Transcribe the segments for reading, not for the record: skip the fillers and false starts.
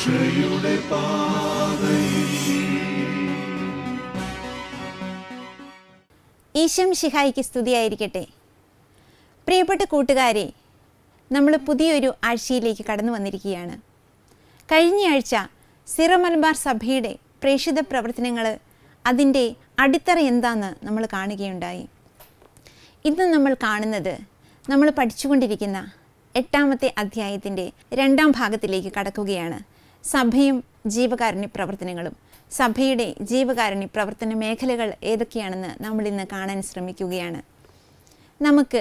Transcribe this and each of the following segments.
രക്ഷയുടെ പാതയിൽ. ഈശോമിശിഹായിക്ക് സ്തുതിയായിരിക്കട്ടെ. പ്രിയപ്പെട്ട കൂട്ടുകാരെ, നമ്മൾ പുതിയൊരു ആഴ്ചയിലേക്ക് കടന്നു വന്നിരിക്കുകയാണ്. കഴിഞ്ഞ ആഴ്ച സിറോ മലബാർ സഭയുടെ പ്രേക്ഷിത പ്രവർത്തനങ്ങൾ, അതിൻ്റെ അടിത്തറ എന്താണെന്ന് നമ്മൾ കാണുകയുണ്ടായി. ഇന്ന് നമ്മൾ കാണുന്നത്, നമ്മൾ പഠിച്ചുകൊണ്ടിരിക്കുന്ന 8-ാമത്തെ അധ്യായത്തിൻ്റെ 2-ാം ഭാഗത്തിലേക്ക് കടക്കുകയാണ്. സഭയും ജീവകാരുണ്യ പ്രവർത്തനങ്ങളും. സഭയുടെ ജീവകാരുണ്യ പ്രവർത്തന മേഖലകൾ ഏതൊക്കെയാണെന്ന് നമ്മളിന്ന് കാണാൻ ശ്രമിക്കുകയാണ്. നമുക്ക്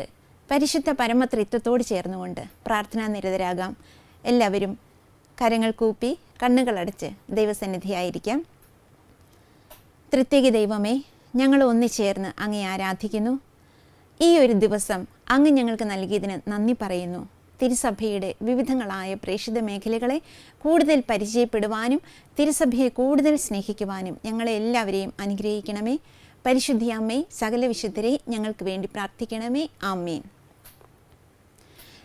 പരിശുദ്ധ പരമത്രിത്വത്തോട് ചേർന്നുകൊണ്ട് പ്രാർത്ഥനാ നിരതരാകാം. എല്ലാവരും കരങ്ങൾ കൂപ്പി കണ്ണുകളടച്ച് ദൈവസന്നിധിയായിരിക്കാം. ത്രിത്വിക ദൈവമേ, ഞങ്ങൾ ഒന്നിച്ചേർന്ന് അങ്ങേ ആരാധിക്കുന്നു. ഈ ഒരു ദിവസം അങ്ങ് ഞങ്ങൾക്ക് നൽകിയതിന് നന്ദി പറയുന്നു. തിരുസഭയുടെ വിവിധങ്ങളായ പ്രേക്ഷിത മേഖലകളെ കൂടുതൽ പരിചയപ്പെടുവാനും തിരുസഭയെ കൂടുതൽ സ്നേഹിക്കുവാനും ഞങ്ങളെ എല്ലാവരെയും അനുഗ്രഹിക്കണമേ. പരിശുദ്ധിയമ്മേ, സകല വിശുദ്ധരെ ഞങ്ങൾക്ക് വേണ്ടി പ്രാർത്ഥിക്കണമേ. ആമേൻ.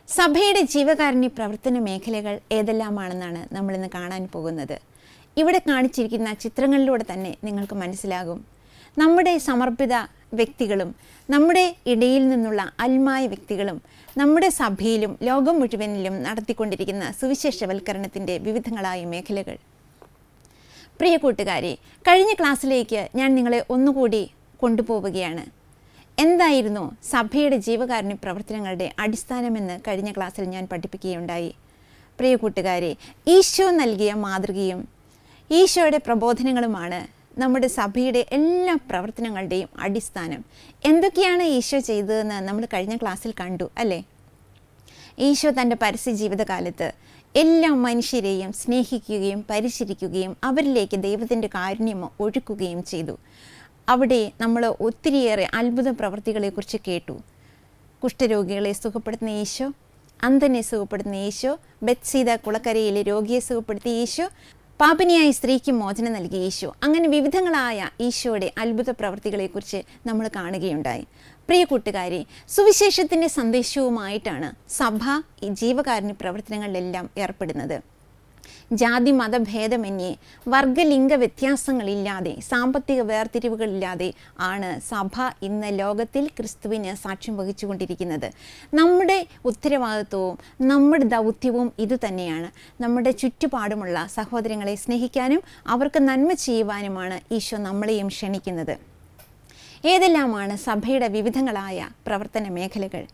സഭയുടെ ജീവകാരുണ്യ പ്രവർത്തന മേഖലകൾ ഏതെല്ലാമാണെന്നാണ് നമ്മളിന്ന് കാണാൻ പോകുന്നത്. ഇവിടെ കാണിച്ചിരിക്കുന്ന ചിത്രങ്ങളിലൂടെ തന്നെ നിങ്ങൾക്ക് മനസ്സിലാകും. നമ്മുടെ സമർപ്പിത വ്യക്തികളും നമ്മുടെ ഇടയിൽ നിന്നുള്ള അൽമായ വ്യക്തികളും നമ്മുടെ സഭയിലും ലോകം മുഴുവനിലും നടത്തിക്കൊണ്ടിരിക്കുന്ന സുവിശേഷവൽക്കരണത്തിൻ്റെ വിവിധങ്ങളായ മേഖലകൾ. പ്രിയ കൂട്ടുകാരെ, കഴിഞ്ഞ ക്ലാസ്സിലേക്ക് ഞാൻ നിങ്ങളെ ഒന്നുകൂടി കൊണ്ടുപോവുകയാണ്. എന്തായിരുന്നു സഭയുടെ ജീവകാരുണ്യ പ്രവർത്തനങ്ങളുടെ അടിസ്ഥാനമെന്ന് കഴിഞ്ഞ ക്ലാസ്സിൽ ഞാൻ പഠിപ്പിക്കുകയുണ്ടായി. പ്രിയ കൂട്ടുകാരെ, ഈശോ നൽകിയ മാതൃകയും ഈശോയുടെ പ്രബോധനങ്ങളുമാണ് നമ്മുടെ സഭയുടെ എല്ലാ പ്രവർത്തനങ്ങളുടെയും അടിസ്ഥാനം. എന്തൊക്കെയാണ് ഈശോ ചെയ്തതെന്ന് നമ്മൾ കഴിഞ്ഞ ക്ലാസ്സിൽ കണ്ടു അല്ലേ? ഈശോ തൻ്റെ പരസ്യ ജീവിതകാലത്ത് എല്ലാ മനുഷ്യരെയും സ്നേഹിക്കുകയും പരിചരിക്കുകയും അവരിലേക്ക് ദൈവത്തിൻ്റെ കാരുണ്യം ഒഴുക്കുകയും ചെയ്തു. അവിടെ നമ്മൾ ഒത്തിരിയേറെ അത്ഭുത പ്രവൃത്തികളെക്കുറിച്ച് കേട്ടു. കുഷ്ഠരോഗികളെ സുഖപ്പെടുത്തുന്ന ഈശോ, അന്ധനെ സുഖപ്പെടുത്തുന്ന ഈശോ, ബെത്സീദ കുളക്കരയിലെ രോഗിയെ സുഖപ്പെടുത്തിയ ഈശോ, പാപിനിയായ സ്ത്രീക്ക് മോചനം നൽകിയ ഈശോ. അങ്ങനെ വിവിധങ്ങളായ ഈശോയുടെ അത്ഭുത പ്രവൃത്തികളെക്കുറിച്ച് നമ്മൾ കാണുകയുണ്ടായി. പ്രിയ കൂട്ടുകാരെ, സുവിശേഷത്തിൻ്റെ സന്ദേശവുമായിട്ടാണ് സഭ ഈ ജീവകാരുണ്യ പ്രവർത്തനങ്ങളിലെല്ലാം ഏർപ്പെടുന്നത്. ജാതി മതഭേദമന്യേ വർഗലിംഗ വ്യത്യാസങ്ങളില്ലാതെ സാമ്പത്തിക വേർതിരിവുകളില്ലാതെ ആണ് സഭ ഇന്ന് ലോകത്തിൽ ക്രിസ്തുവിന് സാക്ഷ്യം വഹിച്ചുകൊണ്ടിരിക്കുന്നത്. നമ്മുടെ ഉത്തരവാദിത്വവും നമ്മുടെ ദൗത്യവും ഇതുതന്നെയാണ്. നമ്മുടെ ചുറ്റുപാടുമുള്ള സഹോദരങ്ങളെ സ്നേഹിക്കാനും അവർക്ക് നന്മ ചെയ്യുവാനുമാണ് ഈശോ നമ്മളെയും ക്ഷണിക്കുന്നത്. ഏതെല്ലാമാണ് സഭയുടെ വിവിധങ്ങളായ പ്രവർത്തന മേഖലകൾ?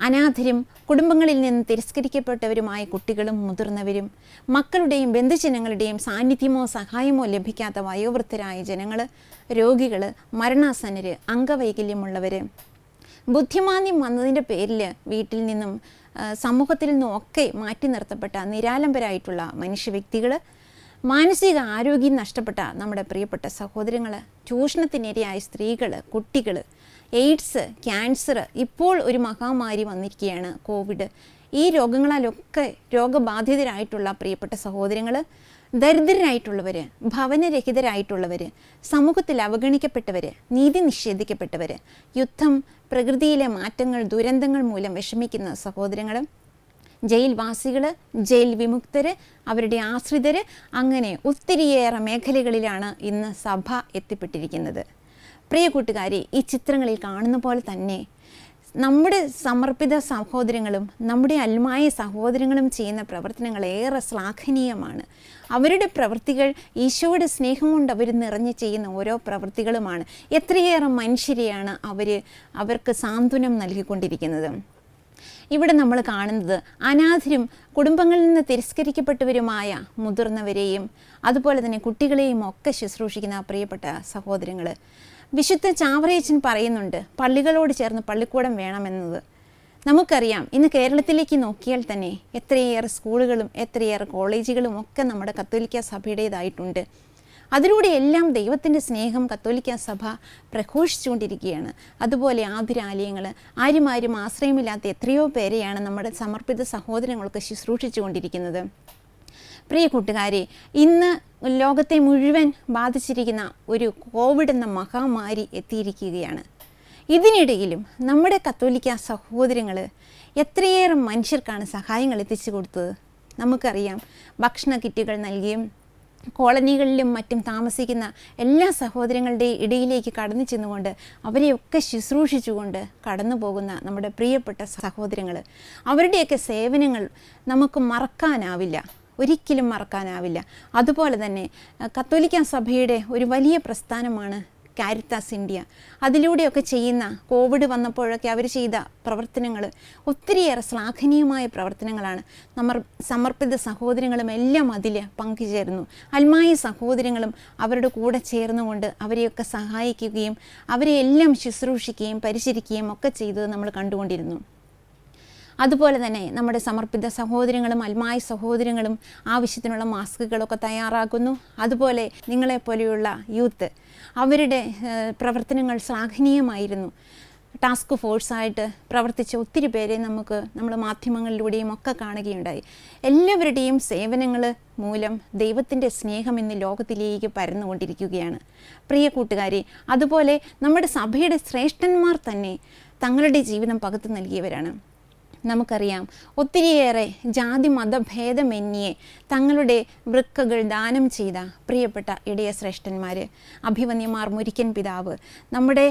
അനാഥരും കുടുംബങ്ങളിൽ നിന്ന് തിരസ്കരിക്കപ്പെട്ടവരുമായ കുട്ടികളും മുതിർന്നവരും, മക്കളുടെയും ബന്ധുജനങ്ങളുടെയും സാന്നിധ്യമോ സഹായമോ ലഭിക്കാത്ത വയോവൃദ്ധരായ ജനങ്ങൾ, രോഗികൾ, മരണാസന്നർ, അംഗവൈകല്യമുള്ളവർ, ബുദ്ധിമാന്ദ്യം വന്നതിൻ്റെ പേരിൽ വീട്ടിൽ നിന്നും സമൂഹത്തിൽ നിന്നും ഒക്കെ മാറ്റി നിർത്തപ്പെട്ട നിരാലംബരായിട്ടുള്ള മനുഷ്യവ്യക്തികൾ, മാനസിക ആരോഗ്യം നഷ്ടപ്പെട്ട നമ്മുടെ പ്രിയപ്പെട്ട സഹോദരങ്ങൾ, ചൂഷണത്തിനിരയായ സ്ത്രീകൾ, കുട്ടികൾ, എയ്ഡ്സ്, ക്യാൻസർ, ഇപ്പോൾ ഒരു മഹാമാരി വന്നിരിക്കുകയാണ് കോവിഡ്. ഈ രോഗങ്ങളാലൊക്കെ രോഗബാധിതരായിട്ടുള്ള പ്രിയപ്പെട്ട സഹോദരങ്ങൾ, ദരിദ്രരായിട്ടുള്ളവർ, ഭവനരഹിതരായിട്ടുള്ളവർ, സമൂഹത്തിൽ അവഗണിക്കപ്പെട്ടവർ, നീതി നിഷേധിക്കപ്പെട്ടവർ, യുദ്ധം, പ്രകൃതിയിലെ മാറ്റങ്ങൾ, ദുരന്തങ്ങൾ മൂലം വിഷമിക്കുന്ന സഹോദരങ്ങൾ, ജയിൽവാസികൾ, ജയിൽ വിമുക്തർ, അവരുടെ ആശ്രിതർ, അങ്ങനെ ഒത്തിരിയേറെ മേഖലകളിലാണ് ഇന്ന് സഭ എത്തിപ്പെട്ടിരിക്കുന്നത്. പ്രിയ കൂട്ടുകാരെ, ഈ ചിത്രങ്ങളിൽ കാണുന്ന പോലെ തന്നെ നമ്മുടെ സമർപ്പിത സഹോദരങ്ങളും നമ്മുടെ അൽമായ സഹോദരങ്ങളും ചെയ്യുന്ന പ്രവർത്തനങ്ങൾ ഏറെ ശ്ലാഘനീയമാണ്. അവരുടെ പ്രവൃത്തികൾ ഈശോയുടെ സ്നേഹം കൊണ്ട് അവർ നിറഞ്ഞു ചെയ്യുന്ന ഓരോ പ്രവൃത്തികളുമാണ്. എത്രയേറെ മനുഷ്യരെയാണ് അവർക്ക് സാന്ത്വനം നൽകിക്കൊണ്ടിരിക്കുന്നത്. ഇവിടെ നമ്മൾ കാണുന്നത് അനാഥരും കുടുംബങ്ങളിൽ നിന്ന് തിരസ്കരിക്കപ്പെട്ടവരുമായ മുതിർന്നവരെയും അതുപോലെ തന്നെ കുട്ടികളെയും ഒക്കെ ശുശ്രൂഷിക്കുന്ന പ്രിയപ്പെട്ട സഹോദരങ്ങൾ. വിശുദ്ധ ചാവറയച്ചൻ പറയുന്നുണ്ട്, പള്ളികളോട് ചേർന്ന് പള്ളിക്കൂടം വേണമെന്നത്. നമുക്കറിയാം, ഇന്ന് കേരളത്തിലേക്ക് നോക്കിയാൽ തന്നെ എത്രയേറെ സ്കൂളുകളും എത്രയേറെ കോളേജുകളും ഒക്കെ നമ്മുടെ കത്തോലിക്ക സഭയുടേതായിട്ടുണ്ട്. അതിലൂടെ എല്ലാം ദൈവത്തിൻ്റെ സ്നേഹം കത്തോലിക്ക സഭ പ്രഘോഷിച്ചുകൊണ്ടിരിക്കുകയാണ്. അതുപോലെ ആതുരാലയങ്ങൾ, ആരും ആശ്രയമില്ലാത്ത എത്രയോ പേരെയാണ് നമ്മുടെ സമർപ്പിത സഹോദരങ്ങൾക്ക് ശുശ്രൂഷിച്ചുകൊണ്ടിരിക്കുന്നത്. പ്രിയ കൂട്ടുകാരെ, ഇന്ന് ലോകത്തെ മുഴുവൻ ബാധിച്ചിരിക്കുന്ന ഒരു കോവിഡ് എന്ന മഹാമാരി എത്തിയിരിക്കുകയാണ്. ഇതിനിടയിലും നമ്മുടെ കത്തോലിക്ക സഹോദരങ്ങൾ എത്രയേറെ മനുഷ്യർക്കാണ് സഹായങ്ങൾ എത്തിച്ചു കൊടുത്തത്. നമുക്കറിയാം, ഭക്ഷണ കിറ്റുകൾ നൽകിയും കോളനികളിലും മറ്റും താമസിക്കുന്ന എല്ലാ സഹോദരങ്ങളുടെയും ഇടയിലേക്ക് കടന്നു ചെന്നുകൊണ്ട് അവരെയൊക്കെ ശുശ്രൂഷിച്ചുകൊണ്ട് കടന്നു പോകുന്ന നമ്മുടെ പ്രിയപ്പെട്ട സഹോദരങ്ങൾ, അവരുടെയൊക്കെ സേവനങ്ങൾ നമുക്ക് മറക്കാനാവില്ല, ഒരിക്കലും മറക്കാനാവില്ല. അതുപോലെ തന്നെ കത്തോലിക്ക സഭയുടെ ഒരു വലിയ പ്രസ്ഥാനമാണ് കാരിത്താസ് ഇന്ത്യ. അതിലൂടെയൊക്കെ ചെയ്യുന്ന, കോവിഡ് വന്നപ്പോഴൊക്കെ അവർ ചെയ്ത പ്രവർത്തനങ്ങൾ ഒത്തിരിയേറെ ശ്ലാഘനീയമായ പ്രവർത്തനങ്ങളാണ്. സമർപ്പിത സഹോദരങ്ങളും എല്ലാം അതിൽ പങ്കുചേർന്നു. അൽമായ സഹോദരങ്ങളും അവരുടെ കൂടെ ചേർന്നുകൊണ്ട് അവരെയൊക്കെ സഹായിക്കുകയും അവരെ എല്ലാം ശുശ്രൂഷിക്കുകയും പരിചരിക്കുകയും ഒക്കെ ചെയ്തത് നമ്മൾ കണ്ടുകൊണ്ടിരുന്നു. അതുപോലെ തന്നെ നമ്മുടെ സമർപ്പിത സഹോദരങ്ങളും അൽമായ സഹോദരങ്ങളും ആവശ്യത്തിനുള്ള മാസ്കുകളൊക്കെ തയ്യാറാക്കുന്നു. അതുപോലെ നിങ്ങളെപ്പോലെയുള്ള യൂത്ത്, അവരുടെ പ്രവർത്തനങ്ങൾ ശ്ലാഘനീയമായിരുന്നു. ടാസ്ക് ഫോഴ്സായിട്ട് പ്രവർത്തിച്ച ഒത്തിരി പേരെ നമ്മൾ മാധ്യമങ്ങളിലൂടെയും ഒക്കെ കാണുകയുണ്ടായി. എല്ലാവരുടെയും സേവനങ്ങൾ മൂലം ദൈവത്തിൻ്റെ സ്നേഹം ഇന്ന് ലോകത്തിലേക്ക് പരന്നുകൊണ്ടിരിക്കുകയാണ്. പ്രിയ കൂട്ടുകാരെ, അതുപോലെ നമ്മുടെ സഭയുടെ ശ്രേഷ്ഠന്മാർ തന്നെ തങ്ങളുടെ ജീവിതം പകുത്തു നൽകിയവരാണ്. നമുക്കറിയാം, ഒത്തിരിയേറെ ജാതി മതഭേദമന്യേ തങ്ങളുടെ വൃക്കകൾ ദാനം ചെയ്ത പ്രിയപ്പെട്ട ഇടയ ശ്രേഷ്ഠന്മാർ, അഭിവന്യമാർ മുരിക്കൻ പിതാവ്, നമ്മുടെ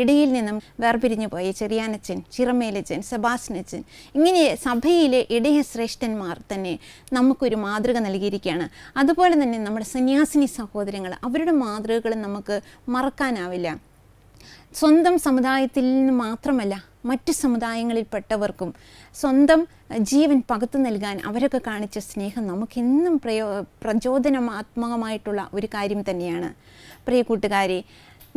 ഇടയിൽ നിന്നും വേർപിരിഞ്ഞു പോയ ചെറിയാനച്ചൻ, ചിറമേലച്ചൻ, സെബാസ്റ്റ്യനച്ചൻ, ഇങ്ങനെ സഭയിലെ ഇടയ ശ്രേഷ്ഠന്മാർ തന്നെ നമുക്കൊരു മാതൃക നൽകിയിരിക്കുകയാണ്. അതുപോലെ തന്നെ നമ്മുടെ സന്യാസിനി സഹോദരങ്ങൾ, അവരുടെ മാതൃകകൾ നമുക്ക് മറക്കാനാവില്ല. സ്വന്തം സമുദായത്തിൽ നിന്ന് മാത്രമല്ല, മറ്റ് സമുദായങ്ങളിൽപ്പെട്ടവർക്കും സ്വന്തം ജീവൻ പകുത്തു നൽകാൻ അവരൊക്കെ കാണിച്ച സ്നേഹം നമുക്കെന്നും പ്രചോദനാത്മകമായിട്ടുള്ള ഒരു കാര്യം തന്നെയാണ്. പ്രിയ കൂട്ടുകാരെ,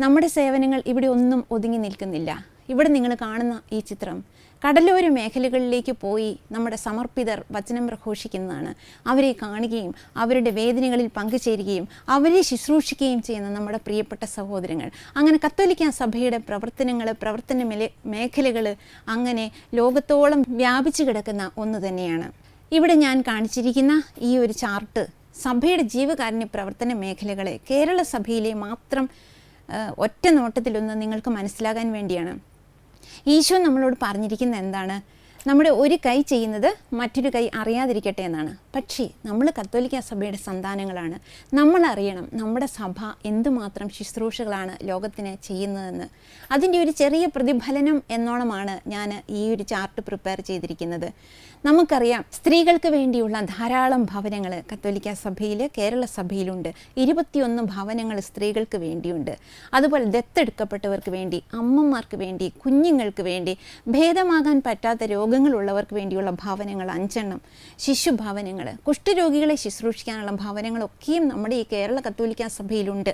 നമ്മുടെ സേവനങ്ങൾ ഇവിടെ ഒന്നും ഒതുങ്ങി നിൽക്കുന്നില്ല. ഇവിടെ നിങ്ങൾ കാണുന്ന ഈ ചിത്രം കടലോര മേഖലകളിലേക്ക് പോയി നമ്മുടെ സമർപ്പിതർ വചനം പ്രഘോഷിക്കുന്നതാണ്. അവരെ കാണുകയും അവരുടെ വേദനകളിൽ പങ്കുചേരുകയും അവരെ ശുശ്രൂഷിക്കുകയും ചെയ്യുന്ന നമ്മുടെ പ്രിയപ്പെട്ട സഹോദരങ്ങൾ. അങ്ങനെ കത്തോലിക്ക സഭയുടെ പ്രവർത്തന മേഖലകൾ അങ്ങനെ ലോകത്തോളം വ്യാപിച്ചു കിടക്കുന്ന ഒന്ന് തന്നെയാണ്. ഇവിടെ ഞാൻ കാണിച്ചിരിക്കുന്ന ഈ ഒരു ചാർട്ട് സഭയുടെ ജീവകാരുണ്യ പ്രവർത്തന മേഖലകളെ കേരള സഭയിലെ മാത്രം ഒറ്റ നോട്ടത്തിലൊന്ന് നിങ്ങൾക്ക് മനസ്സിലാകാൻ വേണ്ടിയാണ്. ഈശോ നമ്മളോട് പറഞ്ഞിരിക്കുന്നത് എന്താണ്? നമ്മുടെ ഒരു കൈ ചെയ്യുന്നത് മറ്റൊരു കൈ അറിയാതിരിക്കട്ടെ എന്നാണ്. പക്ഷേ നമ്മൾ കത്തോലിക്ക സഭയുടെ സന്താനങ്ങളാണ്. നമ്മൾ അറിയണം നമ്മുടെ സഭ എന്തുമാത്രം ശുശ്രൂഷകളാണ് ലോകത്തിന് ചെയ്യുന്നതെന്ന്. അതിൻ്റെ ഒരു ചെറിയ പ്രതിഫലനം എന്നോണമാണ് ഞാൻ ഈ ഒരു ചാർട്ട് പ്രിപ്പയർ ചെയ്തിരിക്കുന്നത്. നമുക്കറിയാം, സ്ത്രീകൾക്ക് വേണ്ടിയുള്ള ധാരാളം ഭവനങ്ങൾ കത്തോലിക്ക സഭയിൽ, കേരള സഭയിലുണ്ട്. 21 ഭവനങ്ങൾ സ്ത്രീകൾക്ക് വേണ്ടിയുണ്ട്. അതുപോലെ ദത്തെടുക്കപ്പെട്ടവർക്ക് വേണ്ടി, അമ്മമാർക്ക് വേണ്ടി, കുഞ്ഞുങ്ങൾക്ക് വേണ്ടി, ഭേദമാകാൻ പറ്റാത്ത രോഗങ്ങളുള്ളവർക്ക് വേണ്ടിയുള്ള ഭവനങ്ങൾ 5 ശിശുഭവനങ്ങൾ, കുഷ്ഠരോഗികളെ ശുശ്രൂഷിക്കാനുള്ള ഭവനങ്ങളൊക്കെയും നമ്മുടെ ഈ കേരള കത്തോലിക്ക സഭയിലുണ്ട്.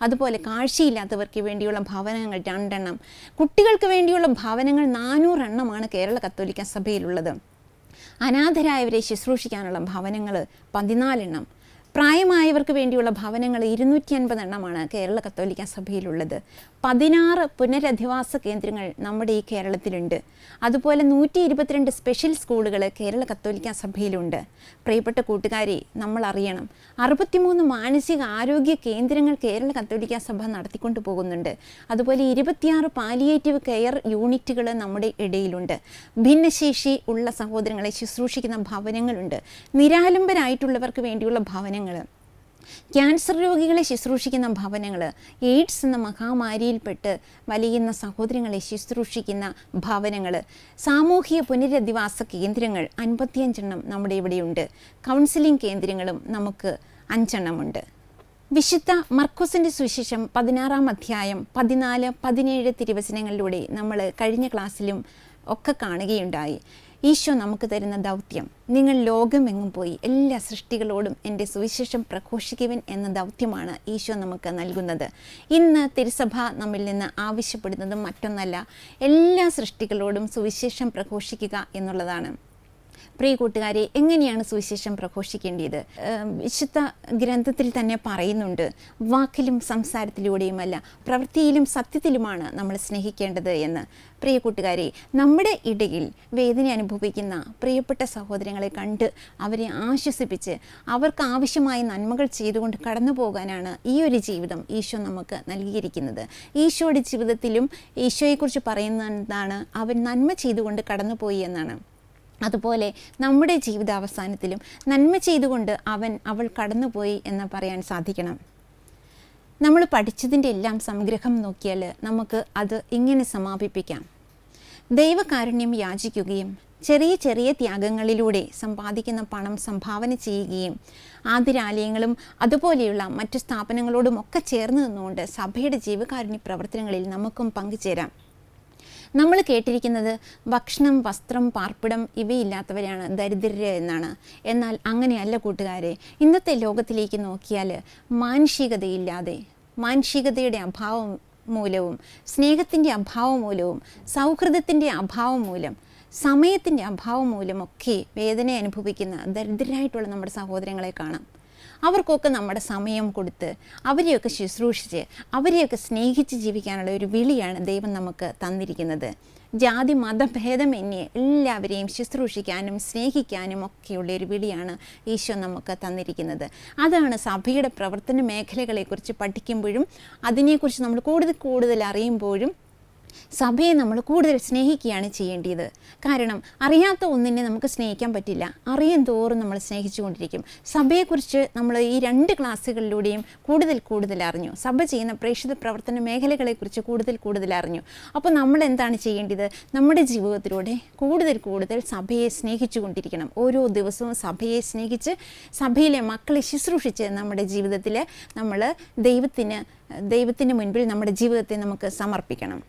അതുപോലെ കാഴ്ചയില്ലാത്തവർക്ക് വേണ്ടിയുള്ള ഭവനങ്ങൾ 2 കുട്ടികൾക്ക് വേണ്ടിയുള്ള ഭവനങ്ങൾ 400 കേരള കത്തോലിക്ക സഭയിലുള്ളത്. അനാഥരായവരെ ശുശ്രൂഷിക്കാനുള്ള ഭവനങ്ങൾ 14 പ്രായമായവർക്ക് വേണ്ടിയുള്ള ഭവനങ്ങൾ 250 കേരള കത്തോലിക്ക സഭയിലുള്ളത്. 16 പുനരധിവാസ കേന്ദ്രങ്ങൾ നമ്മുടെ ഈ കേരളത്തിലുണ്ട്. അതുപോലെ 122 സ്പെഷ്യൽ സ്കൂളുകൾ കേരള കത്തോലിക്ക സഭയിലുണ്ട്. പ്രിയപ്പെട്ട കൂട്ടുകാരെ, നമ്മൾ അറിയണം, 63 മാനസിക ആരോഗ്യ കേന്ദ്രങ്ങൾ കേരള കത്തോലിക്ക സഭ നടത്തിക്കൊണ്ടു പോകുന്നുണ്ട്. അതുപോലെ 26 പാലിയേറ്റീവ് കെയർ യൂണിറ്റുകൾ നമ്മുടെ ഇടയിലുണ്ട്. ഭിന്നശേഷി ഉള്ള സഹോദരങ്ങളെ ശുശ്രൂഷിക്കുന്ന ഭവനങ്ങളുണ്ട്. നിരാലംബരായിട്ടുള്ളവർക്ക് വേണ്ടിയുള്ള ഭവനങ്ങൾ, ക്യാൻസർ രോഗികളെ ശുശ്രൂഷിക്കുന്ന ഭവനങ്ങൾ, എയ്ഡ്സ് എന്ന മഹാമാരിയിൽപ്പെട്ട് വലിയുന്ന സഹോദരങ്ങളെ ശുശ്രൂഷിക്കുന്ന ഭവനങ്ങൾ, സാമൂഹിക പുനരധിവാസ കേന്ദ്രങ്ങൾ 55 നമ്മുടെ ഇവിടെയുണ്ട്. കൗൺസിലിംഗ് കേന്ദ്രങ്ങളും നമുക്ക് 5 വിശുദ്ധ മർക്കോസിൻ്റെ സുവിശേഷം 16-ാം അധ്യായം 14-17 തിരുവചനങ്ങളിലൂടെ നമ്മൾ കഴിഞ്ഞ ക്ലാസ്സിലും ഒക്കെ കാണുകയുണ്ടായി. ഈശോ നമുക്ക് തരുന്ന ദൗത്യം, നിങ്ങൾ ലോകമെങ്ങും പോയി എല്ലാ സൃഷ്ടികളോടും എൻ്റെ സുവിശേഷം പ്രഘോഷിക്കുവിൻ എന്ന ദൗത്യമാണ് ഈശോ നമുക്ക് നൽകുന്നത്. ഇന്ന് തിരുസഭ നമ്മിൽ നിന്ന് ആവശ്യപ്പെടുന്നത് മറ്റൊന്നല്ല, എല്ലാ സൃഷ്ടികളോടും സുവിശേഷം പ്രഘോഷിക്കുക എന്നുള്ളതാണ്. പ്രിയ കൂട്ടുകാരെ, എങ്ങനെയാണ് സുവിശേഷം പ്രഘോഷിക്കേണ്ടത്? വിശുദ്ധ ഗ്രന്ഥത്തിൽ തന്നെ പറയുന്നുണ്ട്, വാക്കിലും സംസാരത്തിലൂടെയുമല്ല പ്രവൃത്തിയിലും സത്യത്തിലുമാണ് നമ്മൾ സ്നേഹിക്കേണ്ടത് എന്ന്. പ്രിയ കൂട്ടുകാരെ, നമ്മുടെ ഇടയിൽ വേദന അനുഭവിക്കുന്ന പ്രിയപ്പെട്ട സഹോദരങ്ങളെ കണ്ട് അവരെ ആശ്വസിപ്പിച്ച് അവർക്ക് ആവശ്യമായ നന്മകൾ ചെയ്തുകൊണ്ട് കടന്നു പോകാനാണ് ഈ ഒരു ജീവിതം ഈശോ നമുക്ക് നൽകിയിരിക്കുന്നത്. ഈശോയുടെ ജീവിതത്തിലും ഈശോയെക്കുറിച്ച് പറയുന്നതാണ്, അവൻ നന്മ ചെയ്തുകൊണ്ട് കടന്നുപോയി എന്നാണ്. അതുപോലെ നമ്മുടെ ജീവിതാവസാനത്തിലും നന്മ ചെയ്തുകൊണ്ട് അവൾ കടന്നുപോയി എന്ന് പറയാൻ സാധിക്കണം. നമ്മൾ പഠിച്ചതിൻ്റെ എല്ലാം സംഗ്രഹം നോക്കിയാൽ നമുക്ക് അത് ഇങ്ങനെ സമാപിപ്പിക്കാം. ദൈവകാരുണ്യം യാചിക്കുകയും ചെറിയ ചെറിയ ത്യാഗങ്ങളിലൂടെ സമ്പാദിക്കുന്ന പണം സംഭാവന ചെയ്യുകയും ആതിരാലയങ്ങളും അതുപോലെയുള്ള മറ്റു സ്ഥാപനങ്ങളോടുമൊക്കെ ചേർന്ന് നിന്നുകൊണ്ട് സഭയുടെ ജീവകാരുണ്യ പ്രവർത്തനങ്ങളിൽ നമുക്കും പങ്കുചേരാം. നമ്മൾ കേട്ടിരിക്കുന്നത് ഭക്ഷണം, വസ്ത്രം, പാർപ്പിടം ഇവയില്ലാത്തവരാണ് ദരിദ്രര് എന്നാണ്. എന്നാൽ അങ്ങനെയല്ല കൂട്ടുകാരെ. ഇന്നത്തെ ലോകത്തിലേക്ക് നോക്കിയാൽ മാനുഷികതയില്ലാതെ, മാനുഷികതയുടെ അഭാവം മൂലവും സ്നേഹത്തിൻ്റെ അഭാവം മൂലവും സൗഹൃദത്തിൻ്റെ അഭാവം മൂലം സമയത്തിൻ്റെ അഭാവം മൂലമൊക്കെ വേദന അനുഭവിക്കുന്ന ദരിദ്രരായിട്ടുള്ള നമ്മുടെ സഹോദരങ്ങളെ കാണാം. അവർക്കൊക്കെ നമ്മുടെ സമയം കൊടുത്ത് അവരെയൊക്കെ ശുശ്രൂഷിച്ച് അവരെയൊക്കെ സ്നേഹിച്ച് ജീവിക്കാനുള്ള ഒരു വിളിയാണ് ദൈവം നമുക്ക് തന്നിരിക്കുന്നത്. ജാതി മതഭേദമന്യേ എല്ലാവരെയും ശുശ്രൂഷിക്കാനും സ്നേഹിക്കാനും ഒക്കെയുള്ള ഒരു വിളിയാണ് ഈശോ നമുക്ക് തന്നിരിക്കുന്നത്. അതാണ് സഭയുടെ പ്രവർത്തന മേഖലകളെക്കുറിച്ച് പഠിക്കുമ്പോഴും അതിനെക്കുറിച്ച് നമ്മൾ കൂടുതൽ അറിയുമ്പോഴും സഭയെ നമ്മൾ കൂടുതൽ സ്നേഹിക്കുകയാണ് ചെയ്യേണ്ടത്. കാരണം അറിയാത്ത ഒന്നിനെ നമുക്ക് സ്നേഹിക്കാൻ പറ്റില്ല. അറിയും തോറും നമ്മൾ സ്നേഹിച്ചുകൊണ്ടിരിക്കും. സഭയെക്കുറിച്ച് നമ്മൾ ഈ 2 ക്ലാസ്സുകളിലൂടെയും കൂടുതൽ അറിഞ്ഞു. സഭ ചെയ്യുന്ന പ്രേക്ഷിത പ്രവർത്തന മേഖലകളെക്കുറിച്ച് കൂടുതൽ അറിഞ്ഞു. അപ്പോൾ നമ്മൾ എന്താണ് ചെയ്യേണ്ടത്? നമ്മുടെ ജീവിതത്തിലൂടെ കൂടുതൽ സഭയെ സ്നേഹിച്ചു കൊണ്ടിരിക്കണം. ഓരോ ദിവസവും സഭയെ സ്നേഹിച്ച് സഭയിലെ മക്കളെ ശുശ്രൂഷിച്ച് നമ്മുടെ ജീവിതത്തിൽ നമ്മൾ ദൈവത്തിന് മുൻപിൽ നമ്മുടെ ജീവിതത്തെ നമുക്ക് സമർപ്പിക്കണം.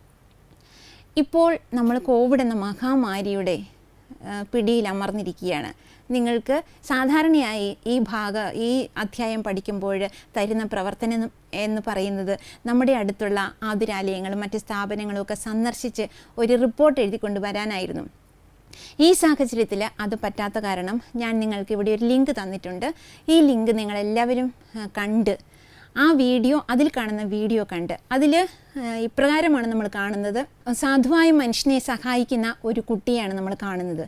ഇപ്പോൾ നമ്മൾ കോവിഡ് എന്ന മഹാമാരിയുടെ പിടിയിൽ അമർന്നിരിക്കുകയാണ്. നിങ്ങൾക്ക് സാധാരണയായി ഈ അധ്യായം പഠിക്കുമ്പോൾ തരുന്ന പ്രവർത്തനം എന്ന് പറയുന്നത് നമ്മുടെ അടുത്തുള്ള ആതുരാലയങ്ങളും മറ്റ് സ്ഥാപനങ്ങളും ഒക്കെ സന്ദർശിച്ച് ഒരു റിപ്പോർട്ട് എഴുതിക്കൊണ്ട് വരാനായിരുന്നു. ഈ സാഹചര്യത്തിൽ അത് പറ്റാത്ത കാരണം ഞാൻ നിങ്ങൾക്ക് ഇവിടെ ഒരു ലിങ്ക് തന്നിട്ടുണ്ട്. ഈ ലിങ്ക് നിങ്ങളെല്ലാവരും കണ്ട് അതിൽ കാണുന്ന വീഡിയോ കണ്ട് അതിൽ ഇപ്രകാരമാണ് നമ്മൾ കാണുന്നത്. സാധുവായ മനുഷ്യനെ സഹായിക്കുന്ന ഒരു കുട്ടിയാണ് നമ്മൾ കാണുന്നത്.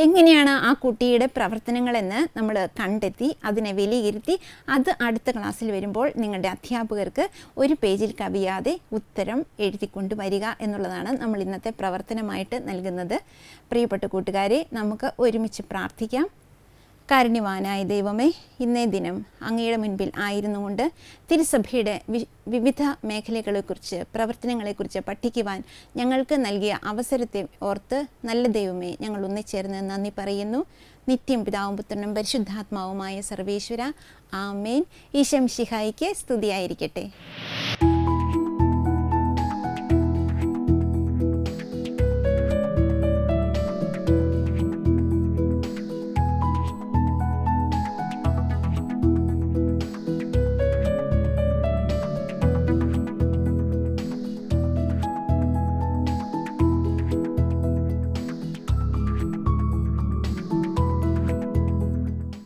എങ്ങനെയാണ് ആ കുട്ടിയുടെ പ്രവർത്തനങ്ങളെന്ന് നമ്മൾ കണ്ടെത്തി അതിനെ വിലയിരുത്തി അത് അടുത്ത ക്ലാസ്സിൽ വരുമ്പോൾ നിങ്ങളുടെ അധ്യാപകർക്ക് ഒരു പേജിൽ കവിയാതെ ഉത്തരം എഴുതിക്കൊണ്ട് വരിക എന്നുള്ളതാണ് നമ്മൾ ഇന്നത്തെ പ്രവർത്തനമായിട്ട് നൽകുന്നത്. പ്രിയപ്പെട്ട കൂട്ടുകാരെ, നമുക്ക് ഒരുമിച്ച് പ്രാർത്ഥിക്കാം. കാരുണ്യവാനായ ദൈവമേ, ഇന്നേ ദിനം അങ്ങയുടെ മുൻപിൽ ആയിരുന്നുകൊണ്ട് തിരുസഭയുടെ വിവിധ മേഖലകളെക്കുറിച്ച് പ്രവർത്തനങ്ങളെക്കുറിച്ച് പഠിക്കുവാൻ ഞങ്ങൾക്ക് നൽകിയ അവസരത്തെ ഓർത്ത് നല്ല ദൈവമേ, ഞങ്ങൾ ഒന്നിച്ചേർന്ന് നന്ദി പറയുന്നു. നിത്യം പിതാവും പുത്രനും പരിശുദ്ധാത്മാവുമായ സർവേശ്വര, ആമേൻ. ഈശോ മിശിഹായിക്ക് സ്തുതിയായിരിക്കട്ടെ.